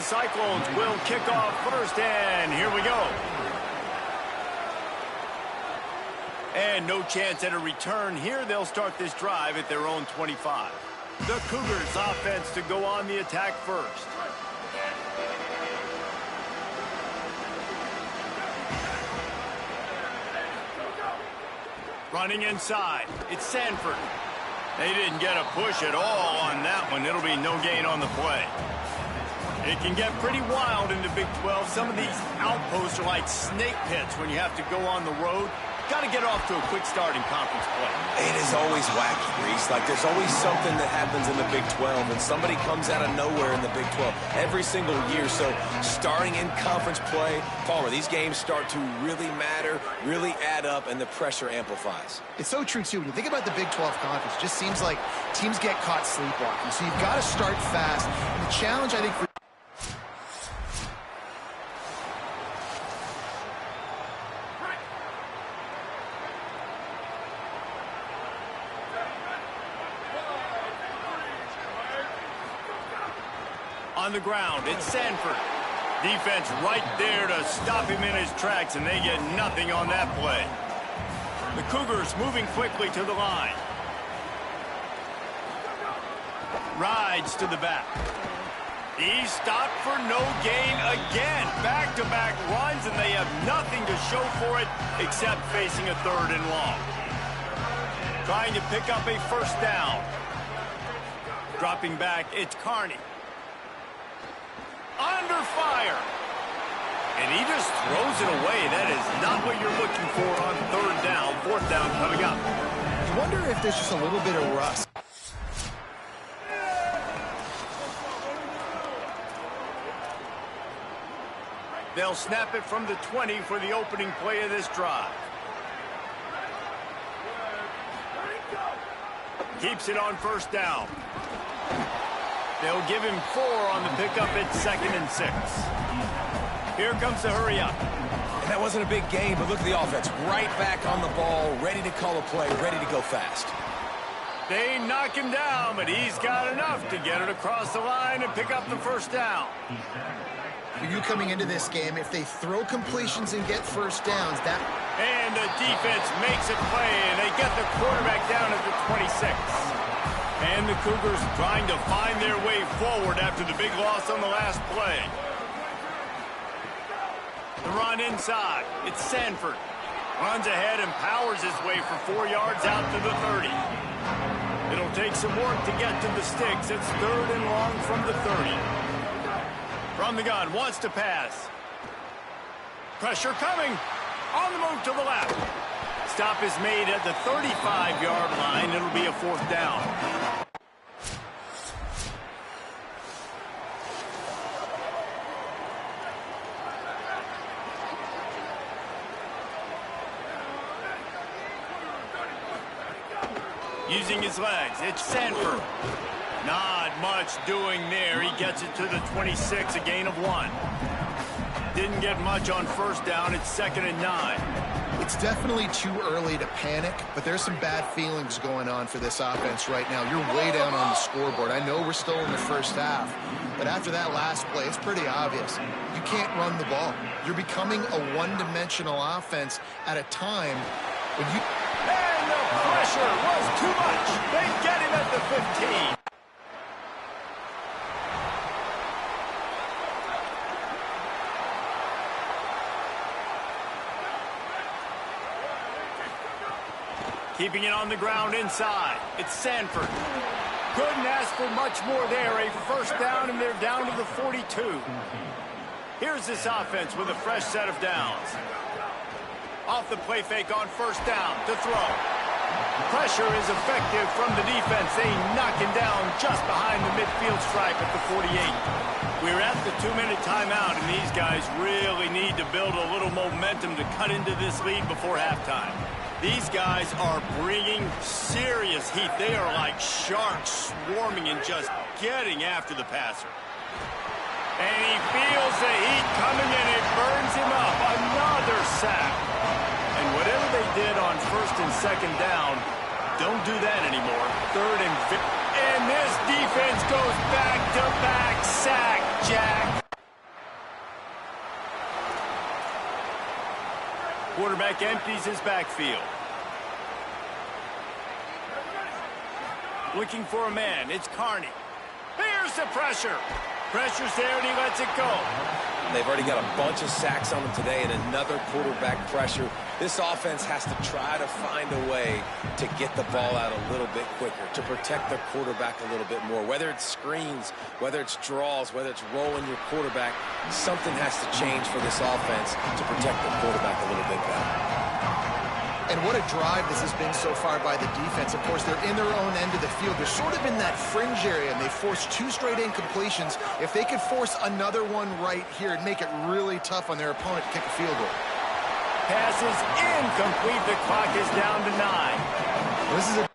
Cyclones will kick off first, and here we go. And no chance at a return here. They'll start this drive at their own 25. The Cougars offense to go on the attack first. Running inside, it's Sanford. They didn't get a push at all on that one. It'll be no gain on the play. It can get pretty wild in the Big 12. Some of these outposts are like snake pits when you have to go on the road. Got to get off to a quick start in conference play. It is always wacky, Reese. Like, there's always something that happens in the Big 12, and somebody comes out of nowhere in the Big 12 every single year. So, starting in conference play, Palmer, these games start to really matter, really add up, and the pressure amplifies. It's so true, too. When you think about the Big 12 conference, it just seems like teams get caught sleepwalking. So, you've got to start fast. And the challenge, I think, for on the ground, it's Sanford. Defense right there to stop him in his tracks, and they get nothing on that play. The Cougars moving quickly to the line. Rides to the back. He's stopped for no gain again. Back-to-back runs, and they have nothing to show for it except facing a third and long. Trying to pick up a first down. Dropping back, it's Carney. Under fire. And he just throws it away. That is not what you're looking for on third down. Fourth down coming up. I wonder if there's just a little bit of rust. They'll snap it from the 20 for the opening play of this drive. Keeps it on first down. They'll give him 4 on the pickup at 2nd and 6. Here comes the hurry up. And that wasn't a big game, but look at the offense. Right back on the ball, ready to call a play, ready to go fast. They knock him down, but he's got enough to get it across the line and pick up the first down. For you coming into this game, if they throw completions and get first downs, that... And the defense makes a play, and they get the quarterback down at the 26. And the Cougars trying to find their way forward after the big loss on the last play. The run inside. It's Sanford. Runs ahead and powers his way for 4 yards out to the 30. It'll take some work to get to the sticks. It's third and long from the 30. From the gun, wants to pass. Pressure coming. On the move to the left. Stop is made at the 35-yard line. It'll be a fourth down. Using his legs, it's Sanford. Not much doing there. He gets it to the 26, a gain of 1. Didn't get much on first down. It's 2nd and 9. It's definitely too early to panic, but there's some bad feelings going on for this offense right now. You're way down on the scoreboard. I know we're still in the first half, but after that last play, it's pretty obvious. You can't run the ball. You're becoming a one-dimensional offense at a time when you... And the pressure was too much. They get him at the 15. Keeping it on the ground inside. It's Sanford. Couldn't ask for much more there. A first down, and they're down to the 42. Here's this offense with a fresh set of downs. Off the play fake on first down to throw. Pressure is effective from the defense. They knock him down just behind the midfield stripe at the 48. We're at the 2-minute timeout, and these guys really need to build a little momentum to cut into this lead before halftime. These guys are bringing serious heat. They are like sharks swarming and just getting after the passer. And he feels the heat coming and it burns him up. Another sack. And whatever they did on first and second down, don't do that anymore. Third and fifth. And this defense goes back-to-back sack, Jack. Quarterback empties his backfield. Looking for a man. It's Carney. Here's the pressure. Pressure's there, and he lets it go. They've already got a bunch of sacks on them today and another quarterback pressure. This offense has to try to find a way to get the ball out a little bit quicker, to protect their quarterback a little bit more. Whether it's screens, whether it's draws, whether it's rolling your quarterback, something has to change for this offense to protect the quarterback a little bit better. And what a drive this has been so far by the defense. Of course, they're in their own end of the field. They're sort of in that fringe area, and they forced 2 straight incompletions. If they could force another one right here, it'd make it really tough on their opponent to kick a field goal. Pass is incomplete. The clock is down to 9. This is a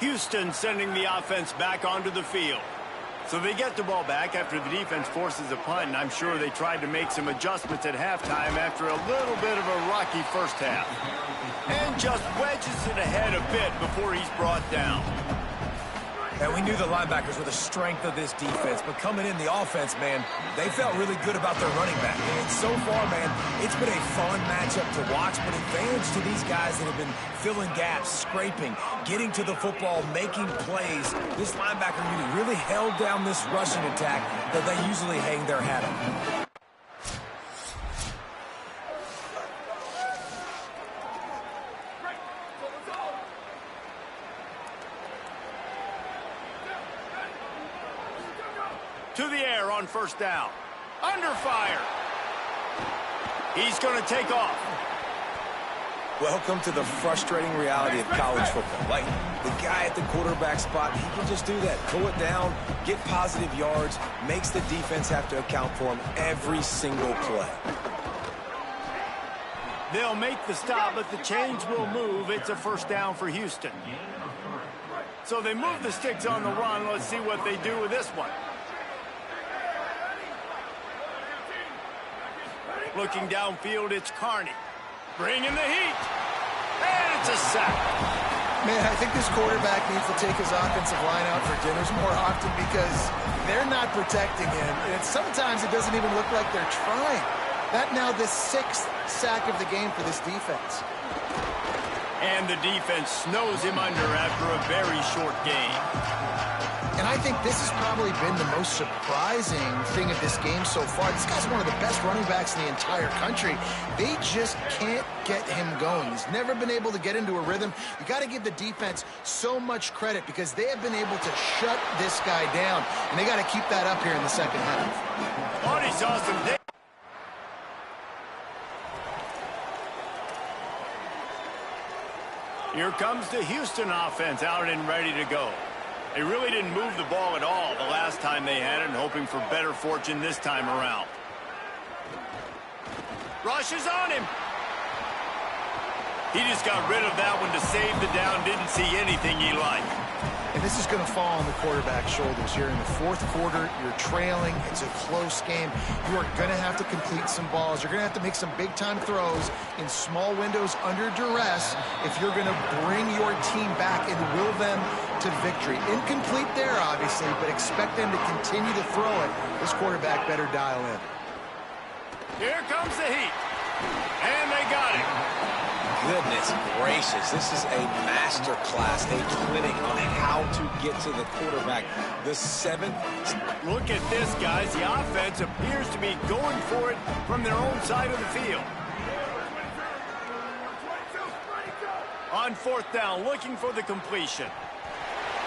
Houston sending the offense back onto the field. So they get the ball back after the defense forces a punt, and I'm sure they tried to make some adjustments at halftime after a little bit of a rocky first half. And just wedges it ahead a bit before he's brought down. And we knew the linebackers were the strength of this defense, but coming in the offense, man, they felt really good about their running back. And so far, man, it's been a fun matchup to watch, but advantage to these guys that have been filling gaps, scraping, getting to the football, making plays. This linebacker unit really held down this rushing attack that they usually hang their hat on. To the air on first down. Under fire. He's going to take off. Welcome to the frustrating reality of college football. Like, the guy at the quarterback spot, he can just do that. Pull it down, get positive yards, makes the defense have to account for him every single play. They'll make the stop, but the chains will move. It's a first down for Houston. So they move the sticks on the run. Let's see what they do with this one. Looking downfield, it's Carney. Bringing the heat. And it's a sack. Man, I think this quarterback needs to take his offensive line out for dinners more often because they're not protecting him. And sometimes it doesn't even look like they're trying. That now the 6th sack of the game for this defense. And the defense snows him under after a very short game. And I think this has probably been the most surprising thing of this game so far. This guy's one of the best running backs in the entire country. They just can't get him going. He's never been able to get into a rhythm. You got to give the defense so much credit because they have been able to shut this guy down. And they got to keep that up here in the second half. Oh, he saw some damage. Here comes the Houston offense out and ready to go. They really didn't move the ball at all the last time they had it, and hoping for better fortune this time around. Rushes on him. He just got rid of that one to save the down. Didn't see anything he liked. And this is going to fall on the quarterback's shoulders here in the 4th quarter. You're trailing. It's a close game. You are going to have to complete some balls. You're going to have to make some big-time throws in small windows under duress if you're going to bring your team back and will them to victory. Incomplete there, obviously, but expect them to continue to throw it. This quarterback better dial in. Here comes the heat. And they got it. Goodness gracious, this is a master class, a clinic on how to get to the quarterback. The 7th. Look at this, guys. The offense appears to be going for it from their own side of the field. On 4th down, looking for the completion.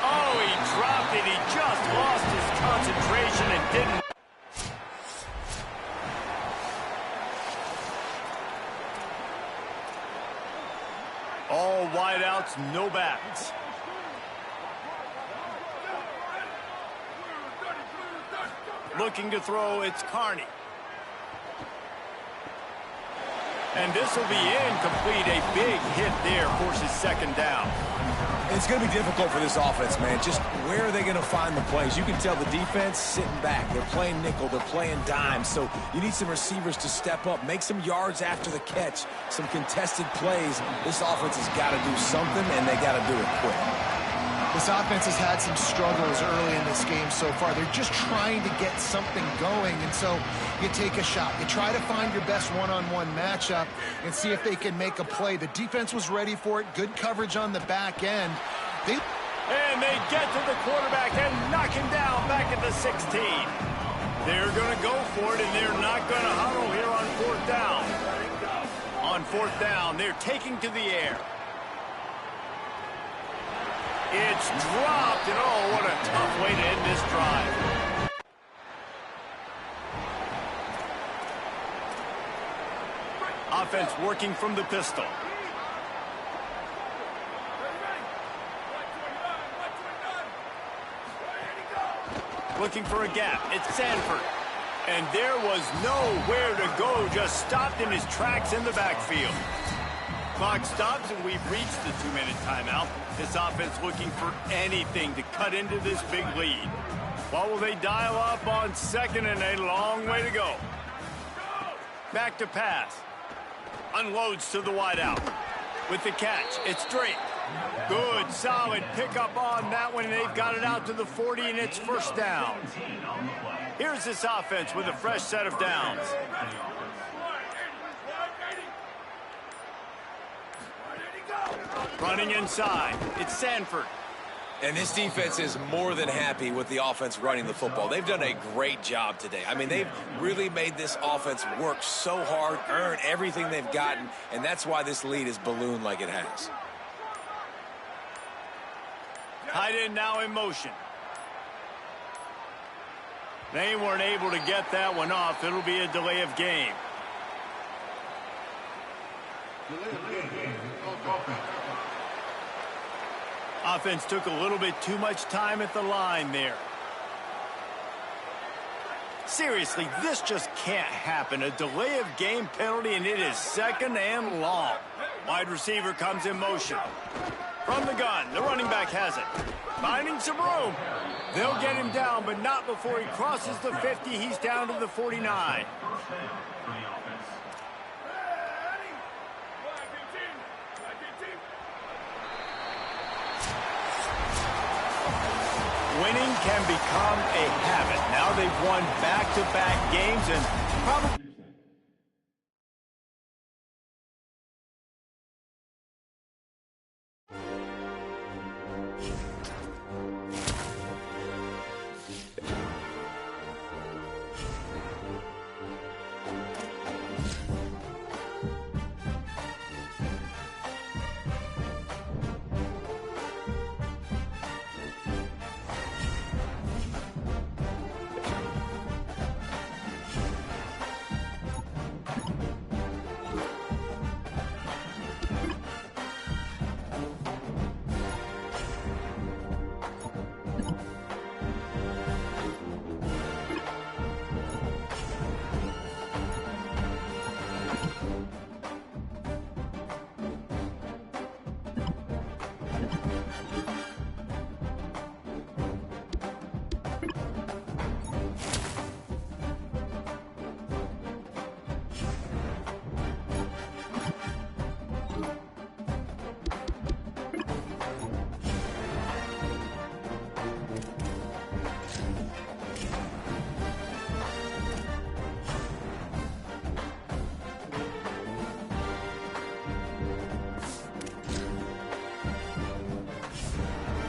Oh, he dropped it. He just lost his concentration and didn't. All wideouts, no backs. Looking to throw, it's Carney. And this will be incomplete. A big hit there forces 2nd down. It's going to be difficult for this offense, man. Just where are they going to find the plays? You can tell the defense sitting back. They're playing nickel. They're playing dime. So you need some receivers to step up, make some yards after the catch, some contested plays. This offense has got to do something, and they got to do it quick. This offense has had some struggles early in this game so far. They're just trying to get something going, and so you take a shot. You try to find your best one-on-one matchup and see if they can make a play. The defense was ready for it. Good coverage on the back end. And they get to the quarterback and knock him down back at the 16. They're going to go for it, and they're not going to huddle here on fourth down. On fourth down, they're taking to the air. It's dropped, and oh, what a tough way to end this drive. Offense working from the pistol. Looking for a gap. It's Sanford. And there was nowhere to go. Just stopped in his tracks in the backfield. Clock stops, and we've reached the 2-minute timeout. This offense looking for anything to cut into this big lead. What will they dial up on second, and a long way to go? Back to pass. Unloads to the wideout. With the catch, it's Drake. Good, solid pickup on that one, and they've got it out to the 40, and it's first down. Here's this offense with a fresh set of downs. Running inside, it's Sanford. And this defense is more than happy with the offense running the football. They've done a great job today. I mean, they've really made this offense work so hard, earn everything they've gotten, and that's why this lead is ballooned like it has. Tight end now in motion. They weren't able to get that one off. It'll be a delay of game. Offense took a little bit too much time at the line there. Seriously, this just can't happen. A delay of game penalty, and it is second and long. Wide receiver comes in motion. From the gun, the running back has it. Finding some room. They'll get him down, but not before he crosses the 50. He's down to the 49. Winning can become a habit. Now they've won back-to-back games and probably...